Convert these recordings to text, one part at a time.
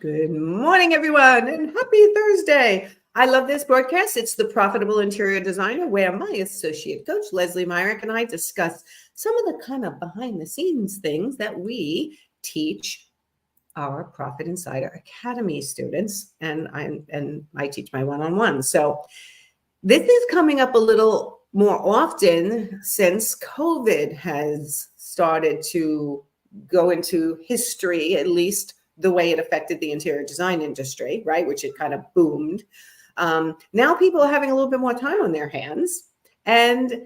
Good morning, everyone, and happy Thursday. I love this broadcast. It's the Profitable Interior Designer, where my associate coach, Lesley Myrick, and I discuss some of the kind of behind the scenes things that we teach our Profit Insider Academy students, and I teach my one-on-one. So this is coming up a little more often since COVID has started to go into history, at least the way it affected the interior design industry, right? Which it kind of boomed. Now people are having a little bit more time on their hands and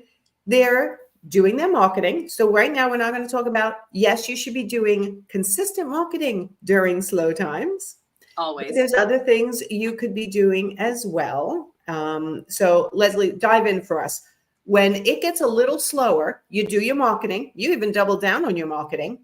they're doing their marketing. So right now we're not going to talk about, yes, you should be doing consistent marketing during slow times. Always. There's other things you could be doing as well. So Lesley, dive in for us. When it gets a little slower, you do your marketing, you even double down on your marketing,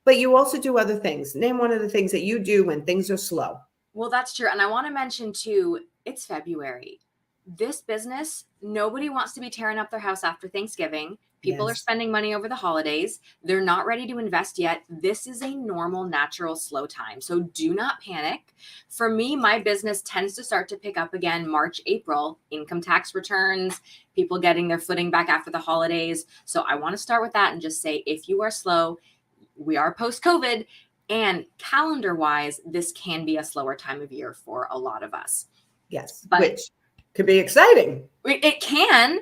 but you also do other things. Name one of the things that you do when things are slow. Well, that's true. And I want to mention too, it's February. This business, nobody wants to be tearing up their house after Thanksgiving. People are spending money over the holidays. They're not ready to invest yet. This is a normal, natural, slow time. So do not panic. For me, my business tends to start to pick up again March, April, income tax returns, people getting their footing back after the holidays. So I want to start with that and just say, if you are slow, we are post-COVID, and calendar-wise, this can be a slower time of year for a lot of us. Yes, but which could be exciting. It can,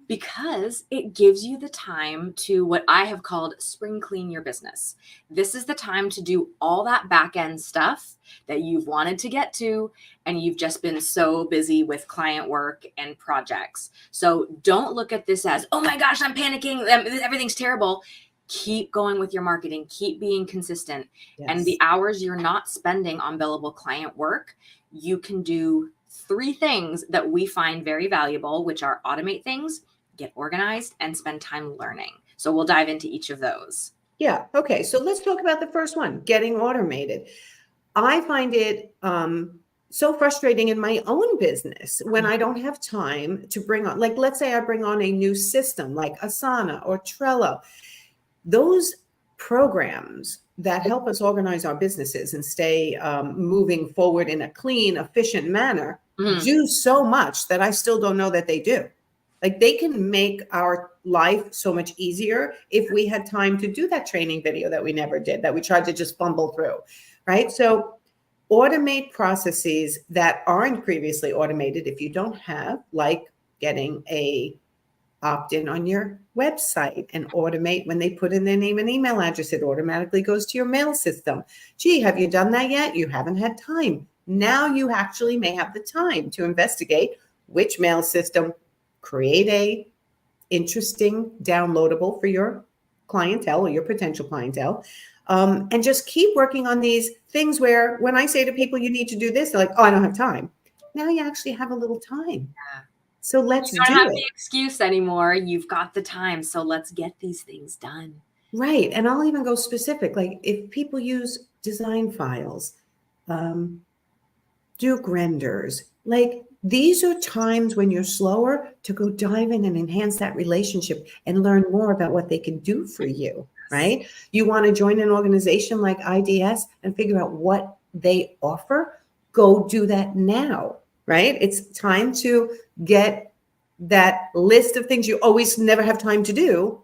because it gives you the time to what I have called spring clean your business. This is the time to do all that back end stuff that you've wanted to get to, and you've just been so busy with client work and projects. So don't look at this as, oh my gosh, I'm panicking, everything's terrible. Keep going with your marketing, keep being consistent. Yes. And the hours you're not spending on billable client work, you can do 3 things that we find very valuable, which are automate things, get organized, and spend time learning. So we'll dive into each of those. Yeah. Okay. So let's talk about the first one, getting automated. I find it so frustrating in my own business when I don't have time to bring on, like, let's say I bring on a new system like Asana or Trello. Those programs that help us organize our businesses and stay moving forward in a clean, efficient manner do so much that I still don't know that they do. Like, they can make our life so much easier if we had time to do that training video that we never did, that we tried to just fumble through, right? So automate processes that aren't previously automated if you don't have, like getting a opt-in on your website and automate when they put in their name and email address, it automatically goes to your mail system. Gee, have you done that yet? You haven't had time. Now you actually may have the time to investigate which mail system, create a interesting downloadable for your clientele or your potential clientele, and just keep working on these things where when I say to people, you need to do this, they're like, oh, I don't have time. Now you actually have a little time. Yeah. So let's do it. You don't have the excuse anymore. You've got the time. So let's get these things done. Right. And I'll even go specific. Like, if people use design files, Duke renders, like, these are times when you're slower to go dive in and enhance that relationship and learn more about what they can do for you, right? You want to join an organization like IDS and figure out what they offer, go do that now. Right? It's time to get that list of things you always never have time to do.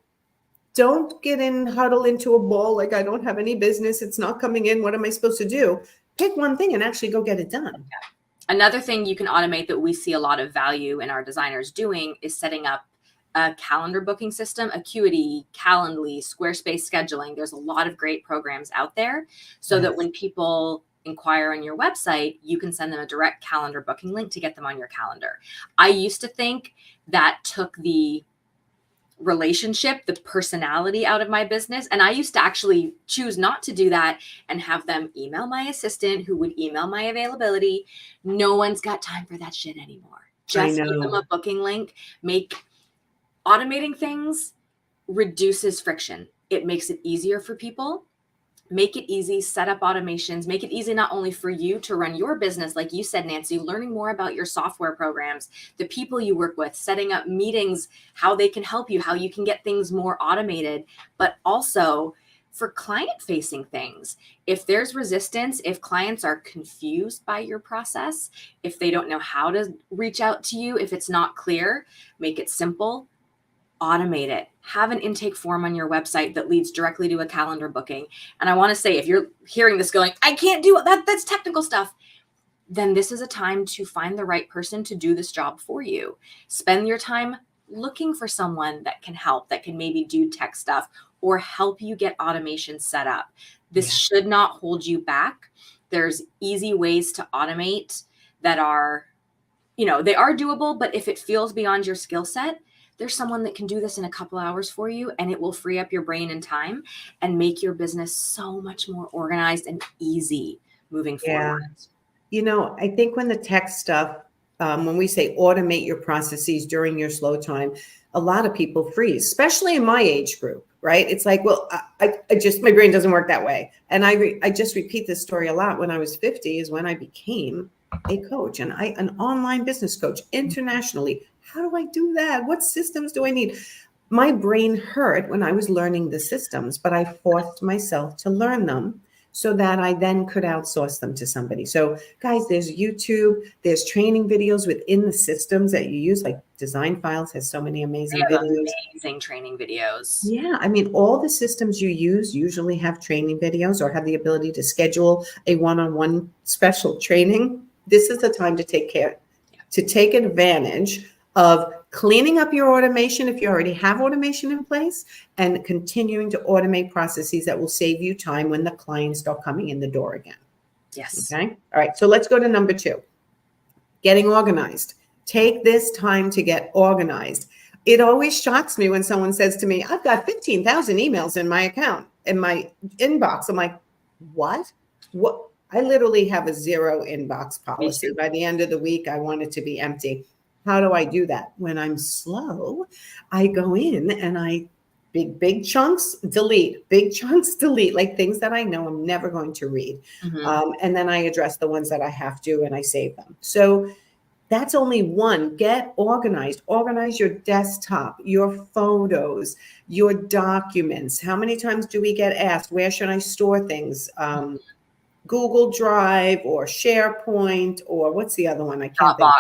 Don't get huddle into a ball like, I don't have any business. It's not coming in. What am I supposed to do? Pick one thing and actually go get it done. Another thing you can automate that we see a lot of value in our designers doing is setting up a calendar booking system, Acuity, Calendly, Squarespace scheduling. There's a lot of great programs out there so that when people inquire on your website, you can send them a direct calendar booking link to get them on your calendar. I used to think that took the relationship, the personality out of my business. And I used to actually choose not to do that and have them email my assistant who would email my availability. No one's got time for that shit anymore. Just give them a booking link. Automating things reduces friction. It makes it easier for people. Make it easy, set up automations, make it easy not only for you to run your business, like you said, Nancy, learning more about your software programs, the people you work with, setting up meetings, how they can help you, how you can get things more automated, but also For client facing things, if there's resistance, if clients are confused by your process, if they don't know how to reach out to you, if it's not clear, make it simple, automate it. Have an intake form on your website that leads directly to a calendar booking. And I want to say, if you're hearing this going, I can't do that, that's technical stuff, then this is a time to find the right person to do this job for you. Spend your time looking for someone that can help, that can maybe do tech stuff or help you get automation set up. This should not hold you back. There's easy ways to automate that are, they are doable, but if it feels beyond your skill set, there's someone that can do this in a couple hours for you, and it will free up your brain and time and make your business so much more organized and easy moving forward. I think when the tech stuff, when we say automate your processes during your slow time, a lot of people freeze, especially in my age group, right? It's like, well, I just, my brain doesn't work that way. And I just repeat this story a lot. When I was 50 is when I became a coach, and an online business coach internationally. How do I do that? What systems do I need? My brain hurt when I was learning the systems, but I forced myself to learn them so that I then could outsource them to somebody. So guys, there's YouTube, there's training videos within the systems that you use, like Design Files has so many amazing videos. Amazing training videos. Yeah, I mean, all the systems you use usually have training videos or have the ability to schedule a one-on-one special training. This is the time to take advantage of cleaning up your automation if you already have automation in place, and continuing to automate processes that will save you time when the clients start coming in the door again. Yes. Okay. All right. So let's go to number 2, getting organized. Take this time to get organized. It always shocks me when someone says to me, I've got 15,000 emails in my account, in my inbox. I'm like, what? I literally have a 0 inbox policy. By the end of the week, I want it to be empty. How do I do that? When I'm slow, I go in and big chunks, delete, like things that I know I'm never going to read. Mm-hmm. And then I address the ones that I have to, and I save them. So that's only one. Get organized. Organize your desktop, your photos, your documents. How many times do we get asked, where should I store things? Google Drive or SharePoint, or what's the other one? I can't think.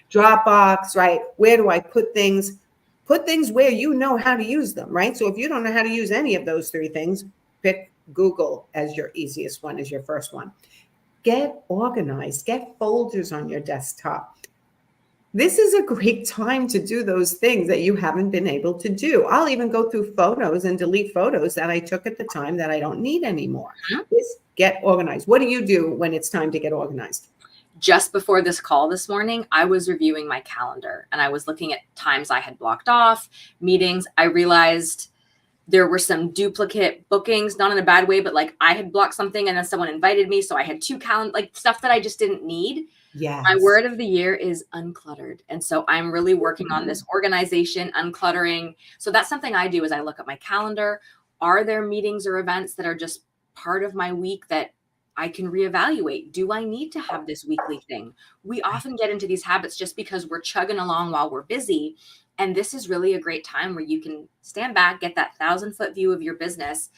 Dropbox, right? Where do I put things? Put things where you know how to use them, right? So if you don't know how to use any of those 3 things, pick Google as your easiest one, as your first one. Get organized. Get folders on your desktop. This is a great time to do those things that you haven't been able to do. I'll even go through photos and delete photos that I took at the time that I don't need anymore. Get organized. What do you do when it's time to get organized? Just before this call this morning, I was reviewing my calendar and I was looking at times I had blocked off, meetings. I realized there were some duplicate bookings, not in a bad way, but like I had blocked something and then someone invited me. So I had 2 like stuff that I just didn't need. Yes. My word of the year is uncluttered. And so I'm really working on this organization, uncluttering. So that's something I do is I look at my calendar. Are there meetings or events that are just part of my week that I can reevaluate? Do I need to have this weekly thing? We often get into these habits just because we're chugging along while we're busy. And this is really a great time where you can stand back, get that 1,000-foot view of your business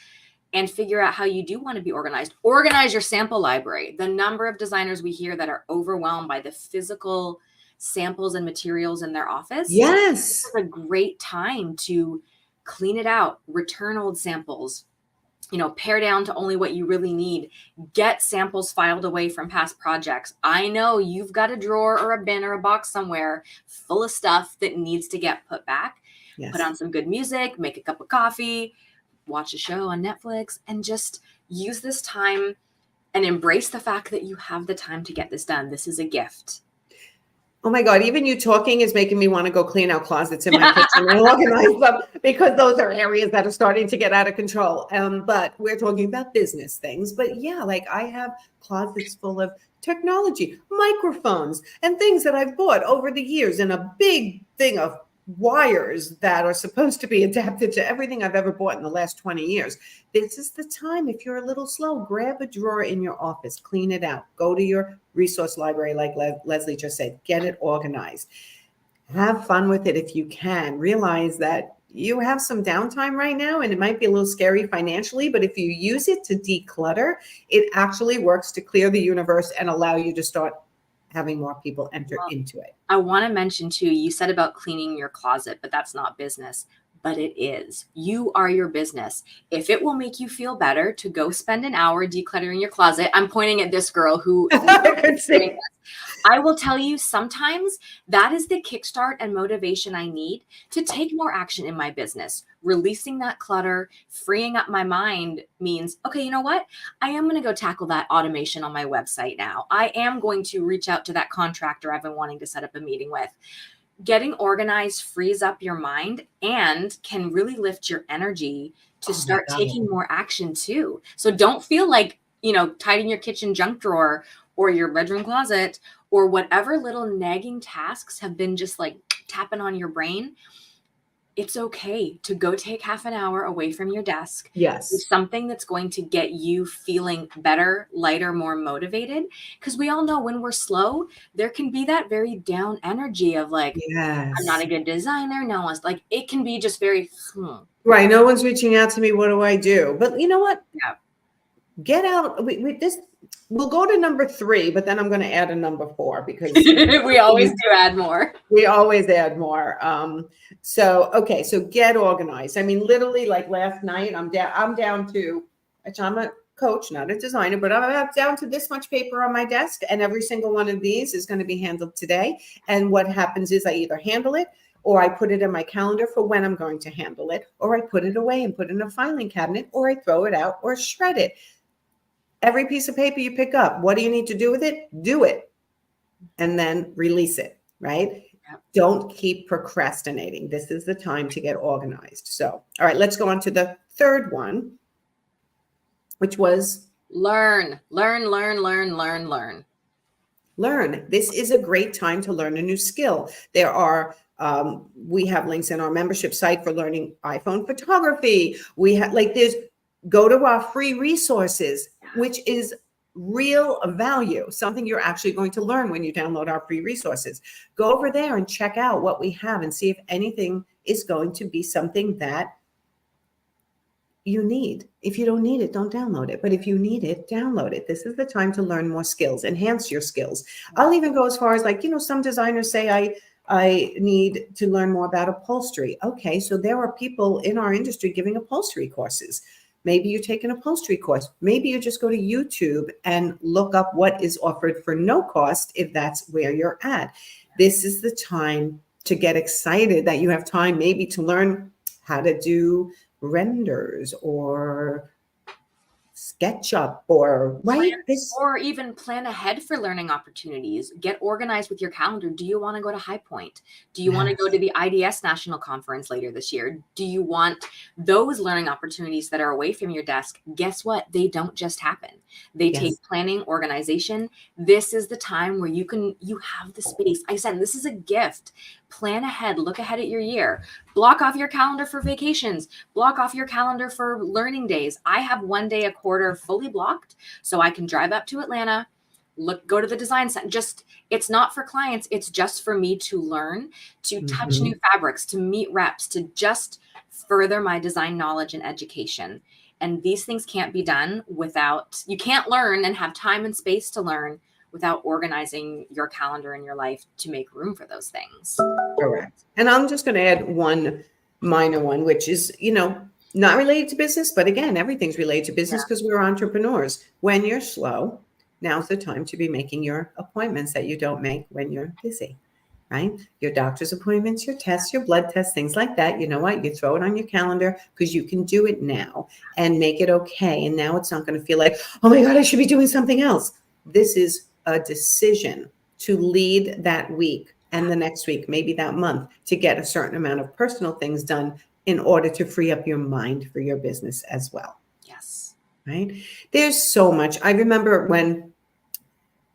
and figure out how you do want to be organized. Organize your sample library. The number of designers we hear that are overwhelmed by the physical samples and materials in their office. Yes. This is a great time to clean it out, return old samples, pare down to only what you really need, get samples filed away from past projects. I know you've got a drawer or a bin or a box somewhere full of stuff that needs to get put back. Yes. Put on some good music, make a cup of coffee, watch a show on Netflix, and just use this time and embrace the fact that you have the time to get this done. This is a gift. Oh my God, even you talking is making me want to go clean out closets in my kitchen and organize them, because those are areas that are starting to get out of control. But we're talking about business things. But yeah, like I have closets full of technology, microphones, and things that I've bought over the years, and a big thing of wires that are supposed to be adapted to everything I've ever bought in the last 20 years. This is the time. If you're a little slow, grab a drawer in your office, clean it out, go to your resource library, like Lesley just said, get it organized. Have fun with it if you can. Realize that you have some downtime right now and it might be a little scary financially, but if you use it to declutter, it actually works to clear the universe and allow you to start having more people enter into it. I want to mention too, you said about cleaning your closet, but that's not business. But it is. You are your business. If it will make you feel better to go spend an hour decluttering your closet, I'm pointing at this girl who I will tell you, sometimes that is the kickstart and motivation I need to take more action in my business. Releasing that clutter, freeing up my mind means, okay, you know what? I am going to go tackle that automation on my website now. I am going to reach out to that contractor I've been wanting to set up a meeting with. Getting organized frees up your mind and can really lift your energy to start taking more action too. So don't feel like, tidying your kitchen junk drawer or your bedroom closet or whatever little nagging tasks have been just like tapping on your brain. It's okay to go take half an hour away from your desk. Yes. Do something that's going to get you feeling better, lighter, more motivated. Because we all know when we're slow, there can be that very down energy of like, yes, I'm not a good designer. No one's like, it can be just very, right. No one's reaching out to me. What do I do? But you know what? Yeah. Get out. We'll go to number 3, but then I'm going to add a number 4 because we always do add more. We always add more. So get organized. I mean, literally, like last night, I'm down to, I'm a coach, not a designer, but I'm down to this much paper on my desk, and every single one of these is going to be handled today. And what happens is I either handle it, or I put it in my calendar for when I'm going to handle it, or I put it away and put it in a filing cabinet, or I throw it out or shred it. Every piece of paper you pick up, what do you need to do with it? Do it. And then release it, right? Yep. Don't keep procrastinating. This is the time to get organized. So, all right, let's go on to the third one, which was learn. This is a great time to learn a new skill. There are, we have links in our membership site for learning iPhone photography. We have go to our free resources, which is real value, something you're actually going to learn when you download our free resources. Go over there and check out what we have and see if anything is going to be something that you need. If you don't need it, don't download it. But if you need it, download it. This is the time to learn more skills, enhance your skills. I'll even go as far as some designers say, I need to learn more about upholstery. Okay, so there are people in our industry giving upholstery courses. Maybe you take an upholstery course. Maybe you just go to YouTube and look up what is offered for no cost if that's where you're at. This is the time to get excited that you have time maybe to learn how to do renders or SketchUp or or even plan ahead for learning opportunities. Get organized with your calendar. Do you want to go to High Point? Do you want to go to the IDS National Conference later this year? Do you want those learning opportunities that are away from your desk? Guess what? They don't just happen. They take planning, organization. This is the time where you have the space. I said, this is a gift. Plan ahead, look ahead at your year, block off your calendar for vacations, block off your calendar for learning days. I have 1 day a quarter fully blocked so I can drive up to Atlanta, go to the design center. It's not for clients. It's just for me to learn, to touch new fabrics, to meet reps, to just further my design knowledge and education. And these things can't be done you can't learn and have time and space to learn without organizing your calendar and your life to make room for those things. Correct. And I'm just going to add one minor one, which is, not related to business, but again, everything's related to business because we're entrepreneurs. When you're slow, now's the time to be making your appointments that you don't make when you're busy, right? Your doctor's appointments, your tests, your blood tests, things like that. You know what? You throw it on your calendar because you can do it now and make it okay. And now it's not going to feel like, oh my God, I should be doing something else. This is a decision to lead that week and the next week, maybe that month, to get a certain amount of personal things done in order to free up your mind for your business as well. Yes. Right? There's so much. I remember when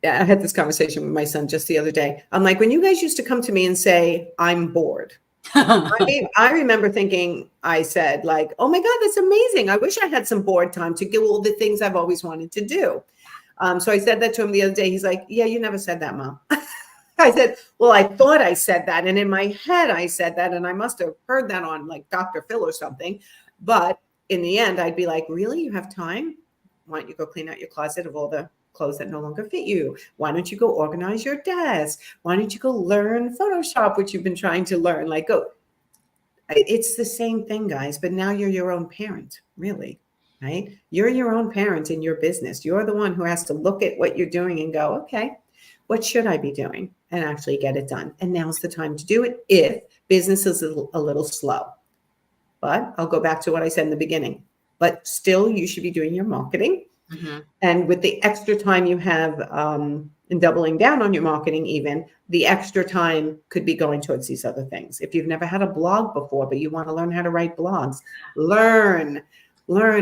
I had this conversation with my son just the other day. I'm like, when you guys used to come to me and say, I'm bored. I remember thinking, I said like, oh my God, that's amazing. I wish I had some board time to do all the things I've always wanted to do. So I said that to him the other day. He's like, yeah, you never said that, Mom. I said, well, I thought I said that. And in my head, I said that. And I must have heard that on like Dr. Phil or something. But in the end, I'd be like, really? You have time? Why don't you go clean out your closet of all the clothes that no longer fit you? Why don't you go organize your desk? Why don't you go learn Photoshop, which you've been trying to learn? Like, go. It's the same thing, guys. But now you're your own parent, really. Right? You're your own parent in your business. You're the one who has to look at what you're doing and go, okay, what should I be doing? And actually get it done. And now's the time to do it if business is a little slow. But I'll go back to what I said in the beginning. But still, you should be doing your marketing. Mm-hmm. And with the extra time you have in doubling down on your marketing, even the extra time could be going towards these other things. If you've never had a blog before, but you want to learn how to write blogs, learn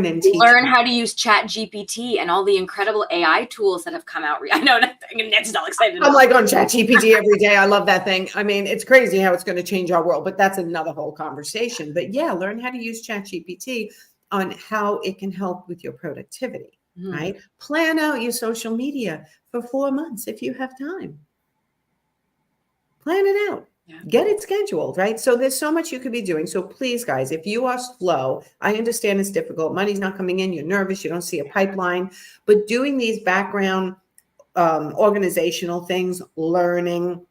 and teach. Learn how to use Chat GPT and all the incredible AI tools that have come out. I know Nancy's all excited. I'm like on Chat GPT every day. I love that thing. I mean, it's crazy how it's going to change our world, but that's another whole conversation. But yeah, learn how to use Chat GPT on how it can help with your productivity. Mm-hmm. Right? Plan out your social media for 4 months if you have time. Plan it out. Yeah. Get it scheduled, right? So there's so much you could be doing. So please, guys, if you are slow, I understand it's difficult. Money's not coming in. You're nervous. You don't see a pipeline. But doing these background organizational things, learning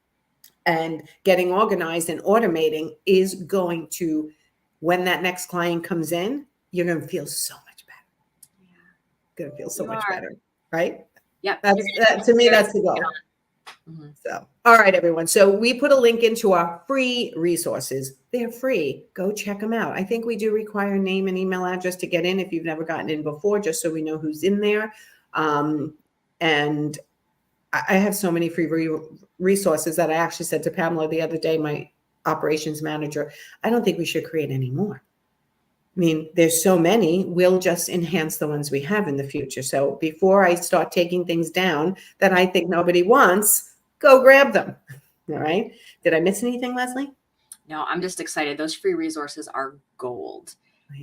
and getting organized and automating is going to, when that next client comes in, you're going to feel so much better. Yeah. Going to feel so much better, right? Yeah. To me, that's the goal. Mm-hmm. So, all right, everyone. So we put a link into our free resources. They're free. Go check them out. I think we do require a name and email address to get in if you've never gotten in before, just so we know who's in there. And I have so many free resources that I actually said to Pamela the other day, my operations manager, I don't think we should create any more. I mean, there's so many, we'll just enhance the ones we have in the future. So before I start taking things down that I think nobody wants, go grab them. All right. Did I miss anything, Lesley? No, I'm just excited. Those free resources are gold.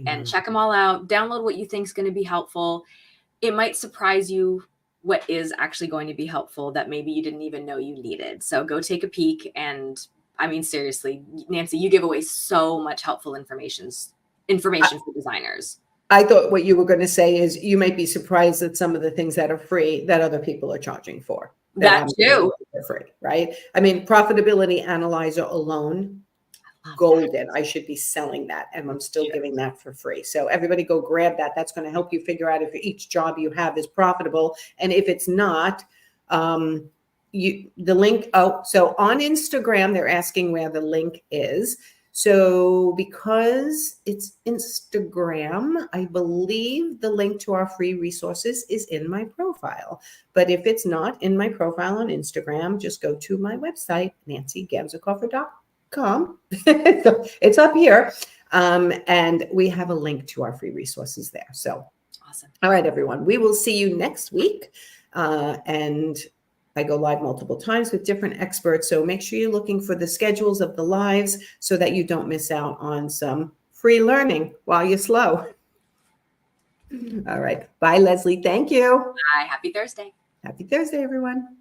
And check them all out. Download what you think is going to be helpful. It might surprise you what is actually going to be helpful that maybe you didn't even know you needed. So go take a peek. And I mean, seriously, Nancy, you give away so much helpful information for designers. I thought what you were going to say is you might be surprised at some of the things that are free that other people are charging for. That too. Free, right? I mean, profitability analyzer alone, golden. I should be selling that, and I'm still giving that for free. So everybody go grab that. That's going to help you figure out if each job you have is profitable, and if it's not, the link. Oh, so on Instagram, they're asking where the link is. So because it's Instagram, I believe the link to our free resources is in my profile. But if it's not in my profile on Instagram, just go to my website, nancygamzikoffer.com. It's up here. And we have a link to our free resources there. So awesome. All right, everyone. We will see you next week. And I go live multiple times with different experts. So make sure you're looking for the schedules of the lives so that you don't miss out on some free learning while you're slow. All right. Bye, Lesley. Thank you. Bye. Happy Thursday. Happy Thursday, everyone.